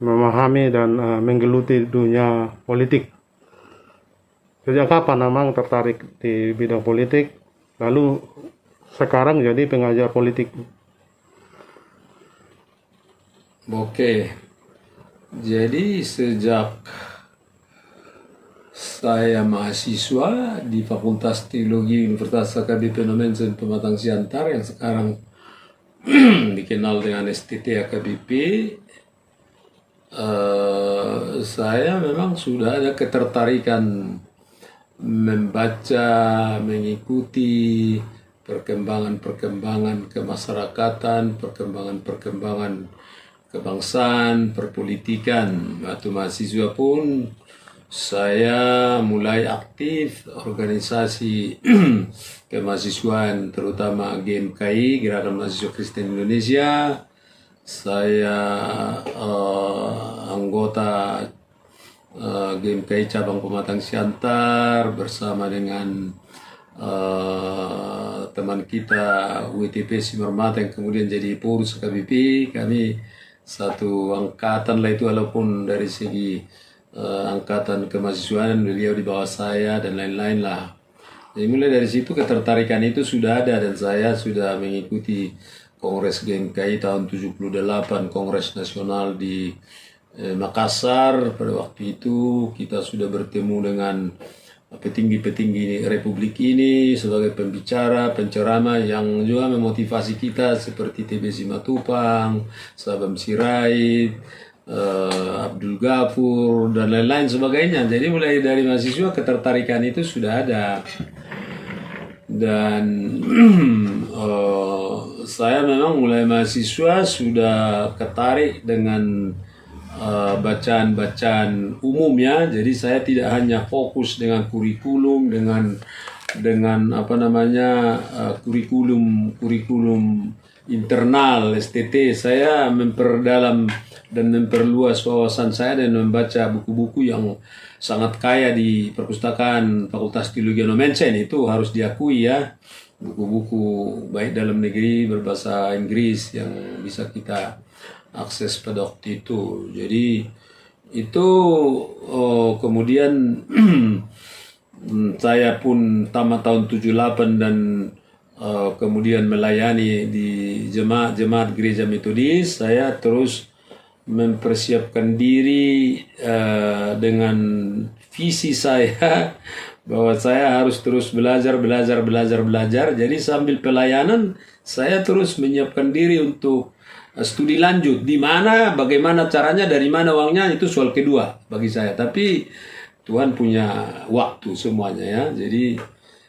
memahami dan menggeluti dunia politik. Sejak kapan Amang tertarik di bidang politik, lalu sekarang jadi pengajar politik? Oke, jadi sejak saya mahasiswa di Fakultas Teologi Universitas AKBP Nomensen Pematang Siantar yang sekarang dikenal dengan STT AKBP, saya memang sudah ada ketertarikan membaca, mengikuti perkembangan-perkembangan kemasyarakatan, perkembangan-perkembangan kebangsaan, perpolitikan. Waktu mahasiswa pun saya mulai aktif organisasi kemahasiswaan, terutama GMKI, Gerakan Mahasiswa Kristen Indonesia. Saya anggota GMKI cabang Pematang Siantar bersama dengan teman kita WTP Simarmata yang kemudian jadi pengurus KBP. Kami satu angkatan lah itu, walaupun dari segi angkatan kemahasiswaan beliau di bawah saya dan lain-lain lah. Jadi mulai dari situ ketertarikan itu sudah ada, dan saya sudah mengikuti Kongres GMKI tahun 78, Kongres Nasional di Makassar. Pada waktu itu kita sudah bertemu dengan petinggi-petinggi Republik ini sebagai pembicara, penceramah yang juga memotivasi kita seperti TB Simatupang, Sabam Sirait, Abdul Ghafur dan lain-lain sebagainya. Jadi mulai dari mahasiswa ketertarikan itu sudah ada. Dan saya memang mulai mahasiswa sudah ketarik dengan bacaan-bacaan umumnya. Jadi saya tidak hanya fokus dengan kurikulum, dengan kurikulum internal STT. Saya memperdalam dan memperluas wawasan saya dan membaca buku-buku yang sangat kaya di perpustakaan Fakultas Teologi Nomensen. Itu harus diakui ya, buku-buku baik dalam negeri berbahasa Inggris yang bisa kita akses pada waktu itu. Jadi itu kemudian saya pun tamat tahun 78 dan kemudian melayani di jemaat Gereja Metodis. Saya terus mempersiapkan diri dengan visi saya bahwa saya harus terus belajar. Jadi sambil pelayanan saya terus menyiapkan diri untuk studi lanjut. Di mana, bagaimana caranya, dari mana uangnya, itu soal kedua bagi saya. Tapi Tuhan punya waktu semuanya ya. Jadi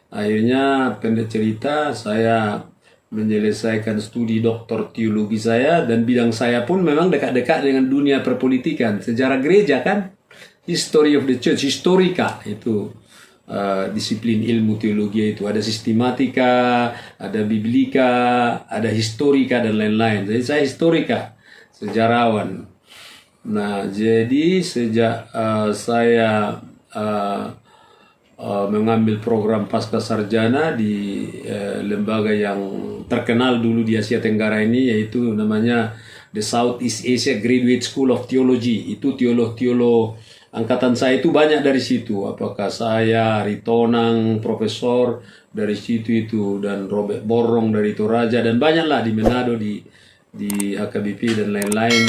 akhirnya pendek cerita, saya menyelesaikan studi doktor teologi saya, dan bidang saya pun memang dekat-dekat dengan dunia perpolitikan, sejarah gereja kan, history of the church, historika itu. Disiplin ilmu teologi itu ada sistematika, ada biblika, ada historika dan lain-lain. Jadi saya historika, sejarawan. Nah, jadi sejak saya mengambil program pasca sarjana di lembaga yang terkenal dulu di Asia Tenggara ini, yaitu namanya The Southeast Asia Graduate School of Theology. Itu teolog-teolog angkatan saya itu banyak dari situ. Apakah saya, Ritonang, profesor dari situ itu, dan Robert Borong dari Toraja, dan banyaklah di Manado, di HKBP dan lain-lain.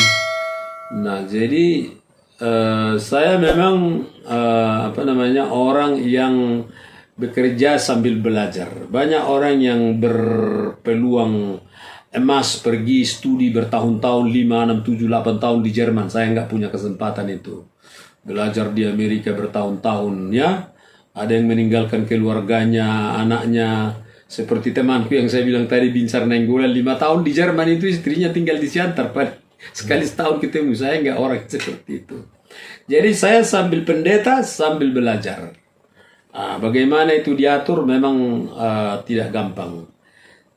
Nah, jadi saya memang orang yang bekerja sambil belajar. Banyak orang yang berpeluang emas pergi studi bertahun-tahun, 5, 6, 7, 8 tahun di Jerman. Saya nggak punya kesempatan itu. Belajar di Amerika bertahun-tahun ya. Ada yang meninggalkan keluarganya, anaknya. Seperti temanku yang saya bilang tadi, Binsar Nainggolan, 5 tahun di Jerman itu, istrinya tinggal di Siantar. Sekali setahun ketemu. Saya nggak orang seperti itu. Jadi saya sambil pendeta, sambil belajar. Bagaimana itu diatur memang tidak gampang.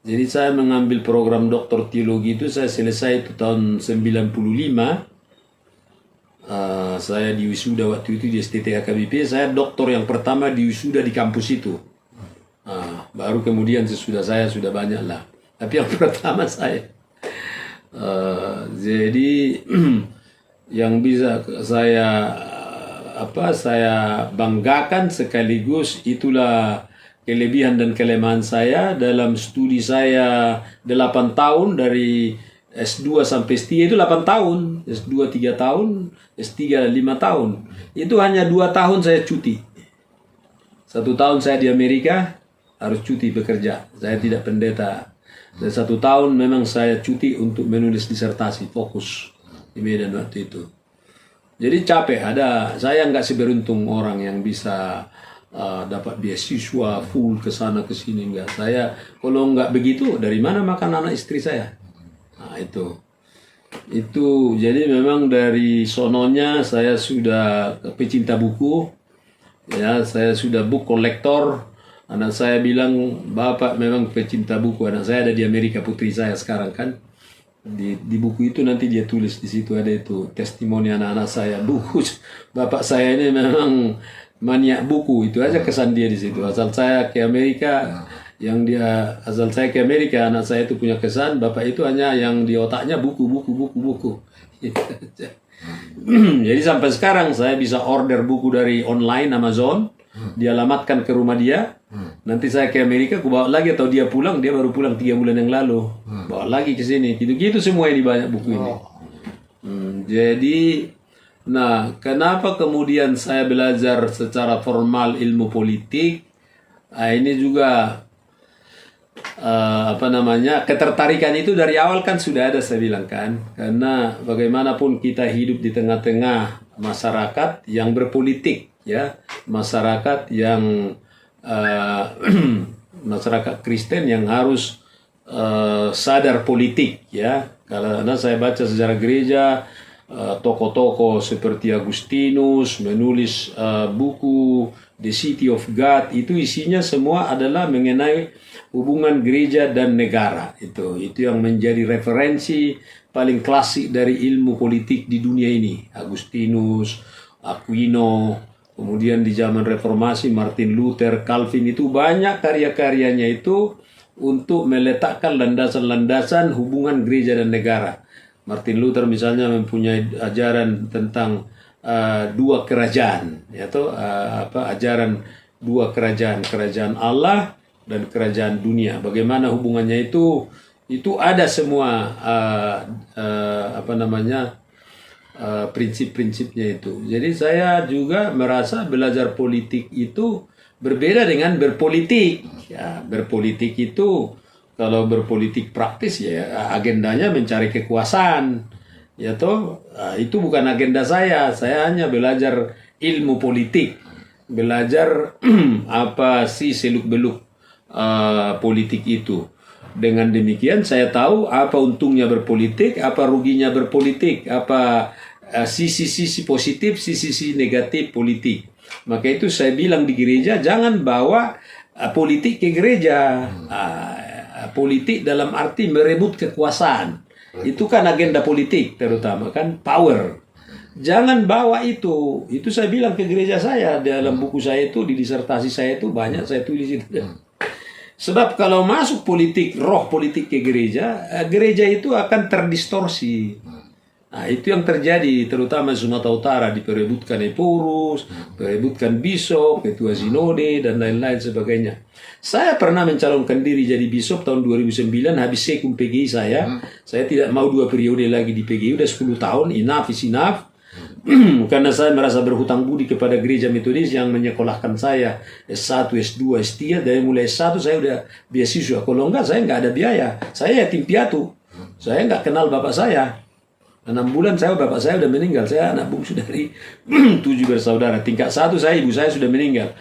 Jadi saya mengambil program doktor teologi itu, saya selesai itu tahun 95. Saya diwisuda waktu itu di STT HKBP. Saya doktor yang pertama diwisuda di kampus itu. Baru kemudian sesudah saya sudah banyak lah. Tapi yang pertama saya. Jadi yang bisa saya banggakan, sekaligus itulah kelebihan dan kelemahan saya dalam studi saya 8 tahun dari S2 sampai S3 itu 8 tahun, S2 3 tahun, S3 5 tahun. Itu hanya 2 tahun saya cuti. 1 tahun saya di Amerika harus cuti bekerja. Saya tidak pendeta. Dan 1 tahun memang saya cuti untuk menulis disertasi, fokus di Medan waktu itu. Jadi capek. Saya nggak seberuntung orang yang bisa dapat beasiswa full ke sana ke sini, enggak. Saya kalau nggak begitu, dari mana makan anak istri saya? Nah, itu jadi memang dari sononya saya sudah pecinta buku, ya. Saya sudah book kolektor. Anak saya bilang, bapak memang pecinta buku. Anak saya ada di Amerika, putri saya sekarang kan. Di buku itu nanti dia tulis, di situ ada itu testimoni anak-anak saya. Buku bapak saya ini memang maniak buku, itu aja kesan dia di situ. Asal saya ke Amerika, anak saya itu punya kesan, bapak itu hanya yang di otaknya buku. Jadi sampai sekarang saya bisa order buku dari online Amazon, dialamatkan ke rumah dia. Nanti saya ke Amerika, aku bawa lagi, atau dia baru pulang 3 bulan yang lalu, bawa lagi ke sini. Gitu semua ini banyak buku ini. Jadi, nah, kenapa kemudian saya belajar secara formal ilmu politik? Ini juga ketertarikan itu dari awal kan sudah ada, saya bilang kan. Karena bagaimanapun kita hidup di tengah-tengah masyarakat yang berpolitik, ya, masyarakat yang masyarakat Kristen yang harus sadar politik, ya. Karena saya baca sejarah gereja, tokoh-tokoh seperti Agustinus menulis buku The City of God, itu isinya semua adalah mengenai hubungan gereja dan negara. Itu yang menjadi referensi paling klasik dari ilmu politik di dunia ini. Agustinus, Aquino, kemudian di zaman reformasi Martin Luther, Calvin, itu banyak karya-karyanya itu untuk meletakkan landasan-landasan hubungan gereja dan negara. Martin Luther misalnya mempunyai ajaran tentang 2 kerajaan, yaitu ajaran 2 kerajaan Allah dan kerajaan dunia. Bagaimana hubungannya itu ada semua prinsip-prinsipnya itu. Jadi saya juga merasa belajar politik itu berbeda dengan berpolitik. Ya, berpolitik itu kalau berpolitik praktis, ya agendanya mencari kekuasaan. Ya toh, itu bukan agenda saya. Saya hanya belajar ilmu politik, belajar apa sih seluk-beluk politik itu. Dengan demikian saya tahu apa untungnya berpolitik, apa ruginya berpolitik, apa sisi-sisi positif, sisi-sisi negatif politik. Maka itu saya bilang di gereja, jangan bawa politik ke gereja. Politik dalam arti merebut kekuasaan. Itu kan agenda politik, terutama kan power. Jangan bawa itu. Itu saya bilang ke gereja saya, dalam buku saya itu, di disertasi saya itu banyak saya tulis itu. Sebab kalau masuk politik, roh politik ke gereja, gereja itu akan terdistorsi. Nah, itu yang terjadi, terutama Sumatera Utara, diperebutkan Eporus, perebutkan Bishop, Ketua Sinode, dan lain-lain sebagainya. Saya pernah mencalonkan diri jadi Bishop tahun 2009, habis sekum PGI saya. Saya tidak mau 2 periode lagi di PGI, udah 10 tahun, enough is enough. Karena saya merasa berhutang budi kepada gereja Metodis yang menyekolahkan saya S1, S2, S3. Dari mulai S1 saya udah beasiswa. Kalau enggak, saya enggak ada biaya. Saya yatim piatu. Saya enggak kenal bapak saya. 6 bulan bapak saya udah meninggal. Saya anak bungsu dari 7 bersaudara. Tingkat 1 ibu saya sudah meninggal.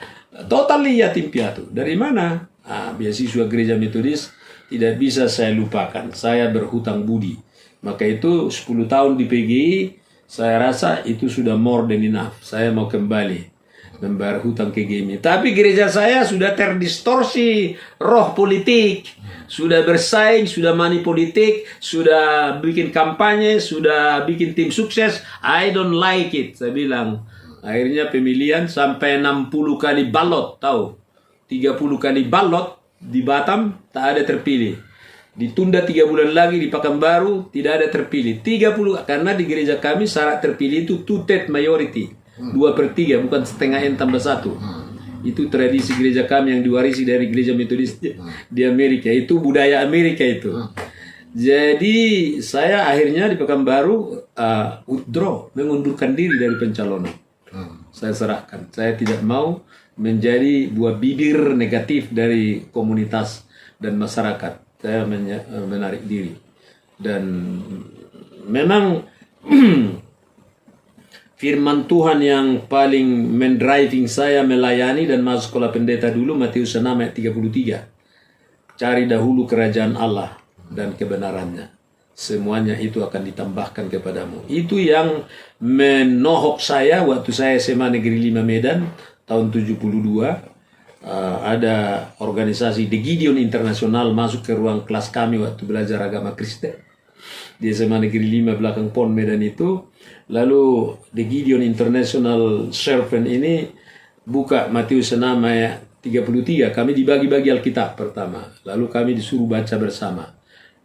Totally yatim piatu. Dari mana? Beasiswa gereja Metodis tidak bisa saya lupakan. Saya berhutang budi. Maka itu 10 tahun di PGI, saya rasa itu sudah more than enough. Saya mau kembali membayar hutang ke GMI. Tapi gereja saya sudah terdistorsi roh politik. Sudah bersaing, sudah money politik, sudah bikin kampanye, sudah bikin tim sukses. I don't like it, saya bilang. Akhirnya pemilihan sampai 60 kali balot, tahu? 30 kali balot di Batam, tak ada terpilih. Ditunda 3 bulan lagi di Pekanbaru, tidak ada terpilih. 30, karena di gereja kami syarat terpilih itu 2/3 majority. 2/3, bukan setengah N tambah 1. Itu tradisi gereja kami yang diwarisi dari gereja Metodis di Amerika. Itu budaya Amerika itu. Jadi saya akhirnya di Pekanbaru withdraw, mengundurkan diri dari pencalonan. Saya serahkan. Saya tidak mau menjadi buah bibir negatif dari komunitas dan masyarakat. Saya menarik diri. Dan memang firman Tuhan yang paling mendriving saya melayani dan masuk sekolah pendeta dulu, Matius 6 ayat 33. Cari dahulu kerajaan Allah dan kebenarannya. Semuanya itu akan ditambahkan kepadamu. Itu yang menohok saya waktu saya SMA Negeri 5 Medan tahun 72. Ada organisasi The Gideon Internasional masuk ke ruang kelas kami waktu belajar agama Kristen di SMA Negeri 5 belakang PON Medan itu. Lalu The Gideon International Servant ini buka Matius 6 ayat 33. Kami dibagi-bagi Alkitab pertama, lalu kami disuruh baca bersama.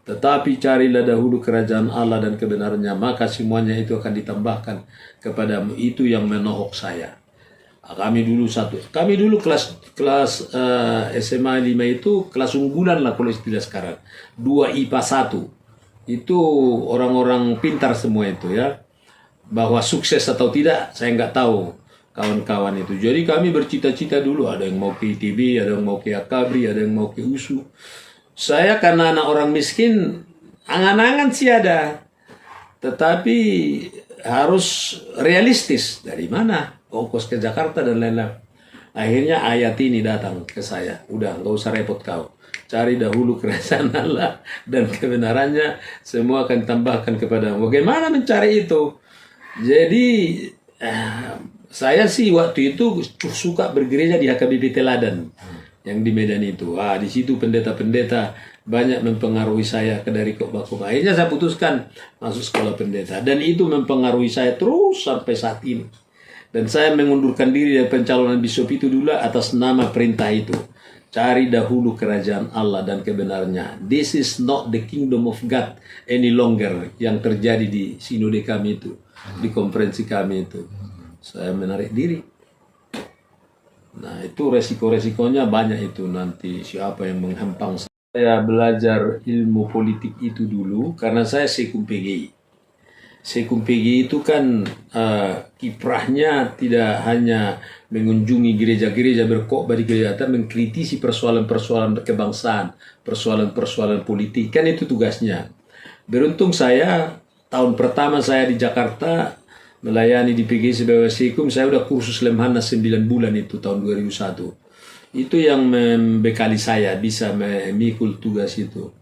Tetapi carilah dahulu kerajaan Allah dan kebenarannya, maka semuanya itu akan ditambahkan kepadamu. Itu yang menohok saya. Kami dulu kelas SMA 5 itu kelas unggulan lah kalau istilah sekarang. 2 IPA 1. Itu orang-orang pintar semua itu ya. Bahwa sukses atau tidak saya nggak tahu kawan-kawan itu. Jadi kami bercita-cita dulu, ada yang mau ke ITB, ada yang mau ke Akabri, ada yang mau ke USU. Saya karena anak orang miskin, angan-angan sih ada. Tetapi harus realistis. Dari mana? Ongkos ke Jakarta dan lain-lain. Akhirnya ayat ini datang ke saya. Udah, nggak usah repot kau. Cari dahulu kerajaan Allah dan kebenarannya, semua akan ditambahkan kepadamu. Bagaimana mencari itu? Jadi saya sih waktu itu suka bergereja di HKBP Teladan yang di Medan itu. Di situ pendeta-pendeta banyak mempengaruhi saya ke dari Kok. Akhirnya saya putuskan masuk sekolah pendeta, dan itu mempengaruhi saya terus sampai saat ini. Dan saya mengundurkan diri dari pencalonan bishop itu dulu atas nama perintah itu. Cari dahulu kerajaan Allah dan kebenarannya. This is not the kingdom of God any longer yang terjadi di sinode kami itu, di konferensi kami itu. Saya menarik diri. Nah, itu resiko-resikonya banyak itu nanti siapa yang menghempang. Saya belajar ilmu politik itu dulu karena saya sekum PGI. Sekum PGI itu kan kiprahnya tidak hanya mengunjungi gereja-gereja berkhotbah di gereja, tapi mengkritisi persoalan-persoalan kebangsaan, persoalan-persoalan politik. Kan itu tugasnya. Beruntung saya, tahun pertama saya di Jakarta melayani di PGI sebagai sekum, saya udah kursus Lemhanas 9 bulan itu tahun 2001. Itu yang membekali saya bisa memikul tugas itu.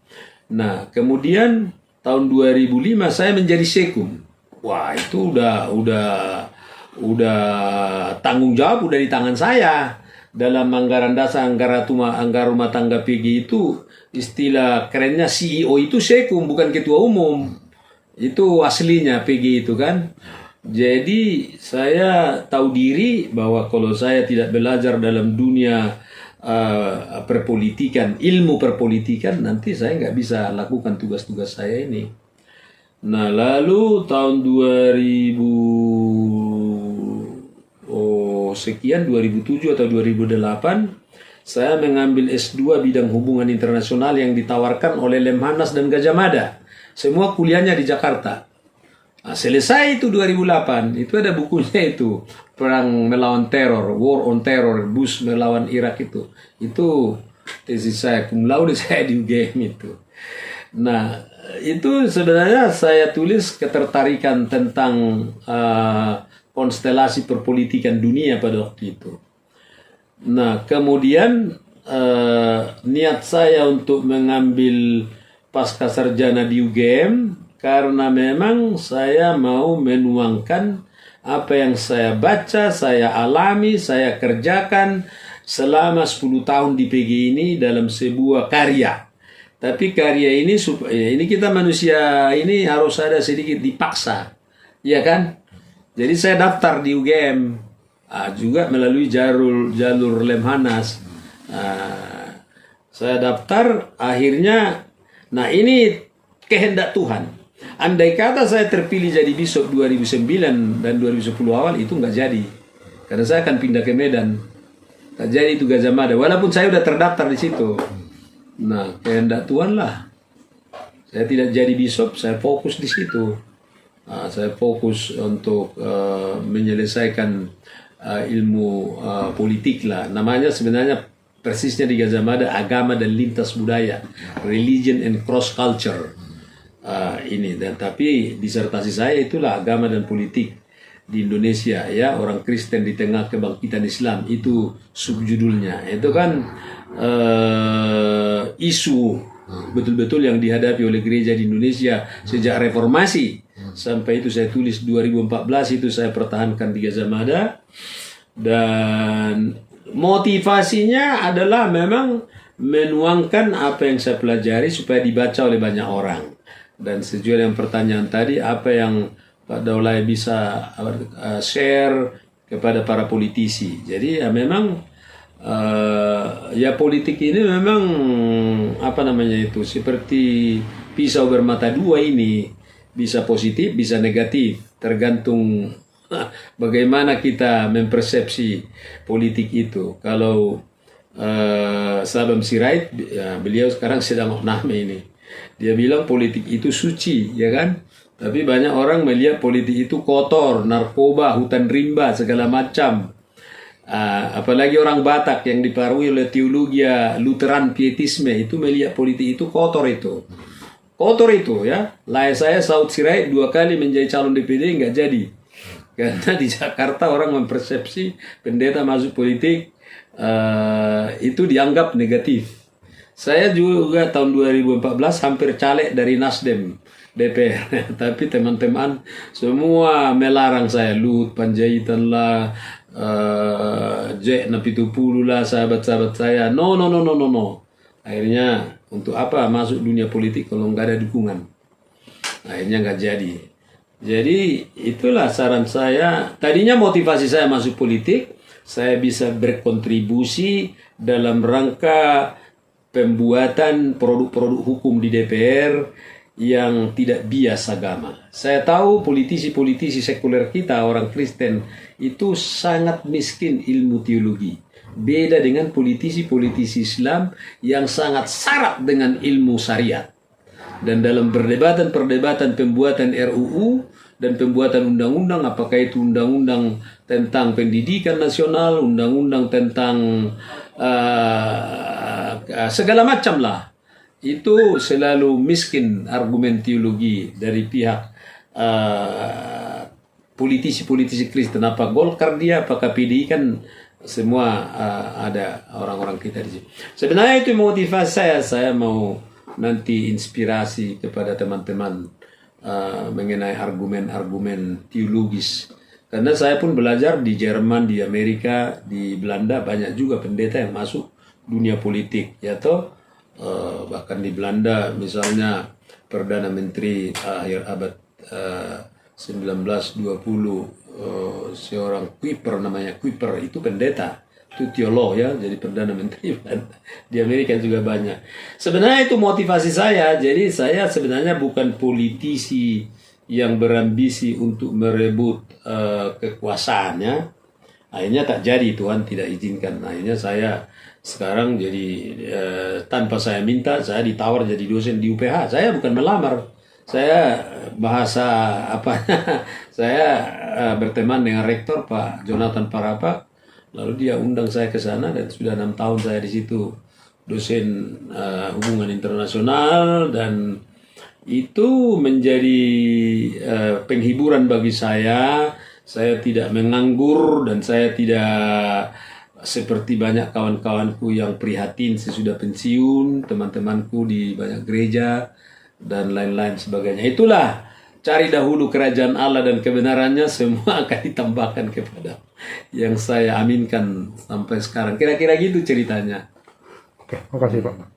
Nah, kemudian tahun 2005 saya menjadi sekum. Wah, itu udah tanggung jawab udah di tangan saya. Dalam anggaran dasar, anggaran rumah tangga PG itu istilah kerennya CEO itu sekum, bukan ketua umum. Itu aslinya PG itu kan. Jadi saya tahu diri bahwa kalau saya tidak belajar dalam dunia perpolitikan, ilmu perpolitikan, nanti saya nggak bisa lakukan tugas-tugas saya ini. Nah, lalu tahun 2007 atau 2008, saya mengambil S2 bidang hubungan internasional yang ditawarkan oleh Lemhanas dan Gajah Mada. Semua kuliahnya di Jakarta. Nah, selesai itu 2008, itu ada bukunya itu, Perang Melawan Teror, War on Terror, Bush melawan Irak itu. Itu tesis saya, cum laude saya di UGM itu. Nah, itu sebenarnya saya tulis ketertarikan tentang konstelasi perpolitikan dunia pada waktu itu. Nah, kemudian niat saya untuk mengambil pasca sarjana di UGM karena memang saya mau menuangkan apa yang saya baca, saya alami, saya kerjakan selama 10 tahun di PG ini dalam sebuah karya. Tapi karya ini, ini kita manusia ini harus ada sedikit dipaksa, ya kan? Jadi saya daftar di UGM, juga melalui jalur Lemhanas. Saya daftar, akhirnya Nah, ini kehendak Tuhan. Andai kata saya terpilih jadi bishop 2009 dan 2010 awal, itu nggak jadi. Karena saya akan pindah ke Medan. Tak jadi itu Gajah Mada. Walaupun saya udah terdaftar di situ. Nah, kehendak Tuhan lah. Saya tidak jadi bishop, saya fokus di situ. Saya fokus untuk menyelesaikan ilmu politik lah. Namanya sebenarnya persisnya di Gajah Mada agama dan lintas budaya, religion and cross culture. Ini dan tapi disertasi saya itulah agama dan politik di Indonesia, ya, orang Kristen di tengah kebangkitan Islam, itu subjudulnya. Itu kan isu betul-betul yang dihadapi oleh gereja di Indonesia sejak reformasi sampai itu saya tulis 2014, itu saya pertahankan di Gajah Mada. Dan motivasinya adalah memang menuangkan apa yang saya pelajari supaya dibaca oleh banyak orang. Dan sesuai dengan pertanyaan tadi, apa yang Pak Daulay bisa share kepada para politisi. Jadi ya memang ya politik ini memang apa namanya itu, seperti pisau bermata dua ini, bisa positif bisa negatif, tergantung bagaimana kita mempersepsi politik itu. Kalau Sabam Sirait, ya, beliau sekarang sedang nahme ini, dia bilang politik itu suci, ya kan? Tapi banyak orang melihat politik itu kotor, narkoba, hutan rimba, segala macam. Apalagi orang Batak yang dipengaruhi oleh teologi Lutheran pietisme itu melihat politik itu kotor itu. Kotor itu, ya. Lah saya Saud Sirait 2 kali menjadi calon DPD nggak jadi. Karena di Jakarta orang mempersepsi pendeta masuk politik itu dianggap negatif. Saya juga tahun 2014 hampir caleg dari Nasdem DPR, tapi teman-teman semua melarang saya. Lut Panjaitan lah, Jack Napitupulu lah, sahabat-sahabat saya. No. Akhirnya untuk apa masuk dunia politik kalau nggak ada dukungan? Akhirnya nggak jadi. Jadi itulah saran saya. Tadinya motivasi saya masuk politik, saya bisa berkontribusi dalam rangka pembuatan produk-produk hukum di DPR yang tidak bias agama. Saya tahu politisi-politisi sekuler kita, orang Kristen, itu sangat miskin ilmu teologi. Beda dengan politisi-politisi Islam yang sangat syarat dengan ilmu syariat. Dan dalam perdebatan pembuatan RUU dan pembuatan undang-undang, apakah itu undang-undang tentang pendidikan nasional, undang-undang tentang segala macam lah, itu selalu miskin argumen teologi dari pihak politisi-politisi Kristen. Apa Golkar dia, apakah PDI, kan semua ada orang-orang kita di sini. Sebenarnya itu motivasi saya mau nanti inspirasi kepada teman-teman mengenai argumen-argumen teologis. Karena saya pun belajar di Jerman, di Amerika, di Belanda, banyak juga pendeta yang masuk dunia politik, ya toh. Bahkan di Belanda misalnya Perdana Menteri akhir abad 1920 seorang Kuiper, namanya Kuiper, itu pendeta, itu teolog, ya, jadi Perdana Menteri. Di Amerika juga banyak. Sebenarnya itu motivasi saya. Jadi saya sebenarnya bukan politisi yang berambisi untuk merebut kekuasaannya. Akhirnya tak jadi, Tuhan tidak izinkan. Akhirnya saya sekarang jadi tanpa saya minta, saya ditawar jadi dosen di UPH. Saya bukan melamar. Saya bahasa saya berteman dengan rektor Pak Jonathan Parapak, lalu dia undang saya ke sana dan sudah 6 tahun saya di situ dosen hubungan internasional, dan itu menjadi penghiburan bagi saya. Saya tidak menganggur dan saya tidak seperti banyak kawan-kawanku yang prihatin sesudah pensiun, teman-temanku di banyak gereja dan lain-lain sebagainya. Itulah, cari dahulu kerajaan Allah dan kebenarannya, semua akan ditambahkan kepada yang saya aminkan sampai sekarang. Kira-kira gitu ceritanya. Oke, makasih Pak.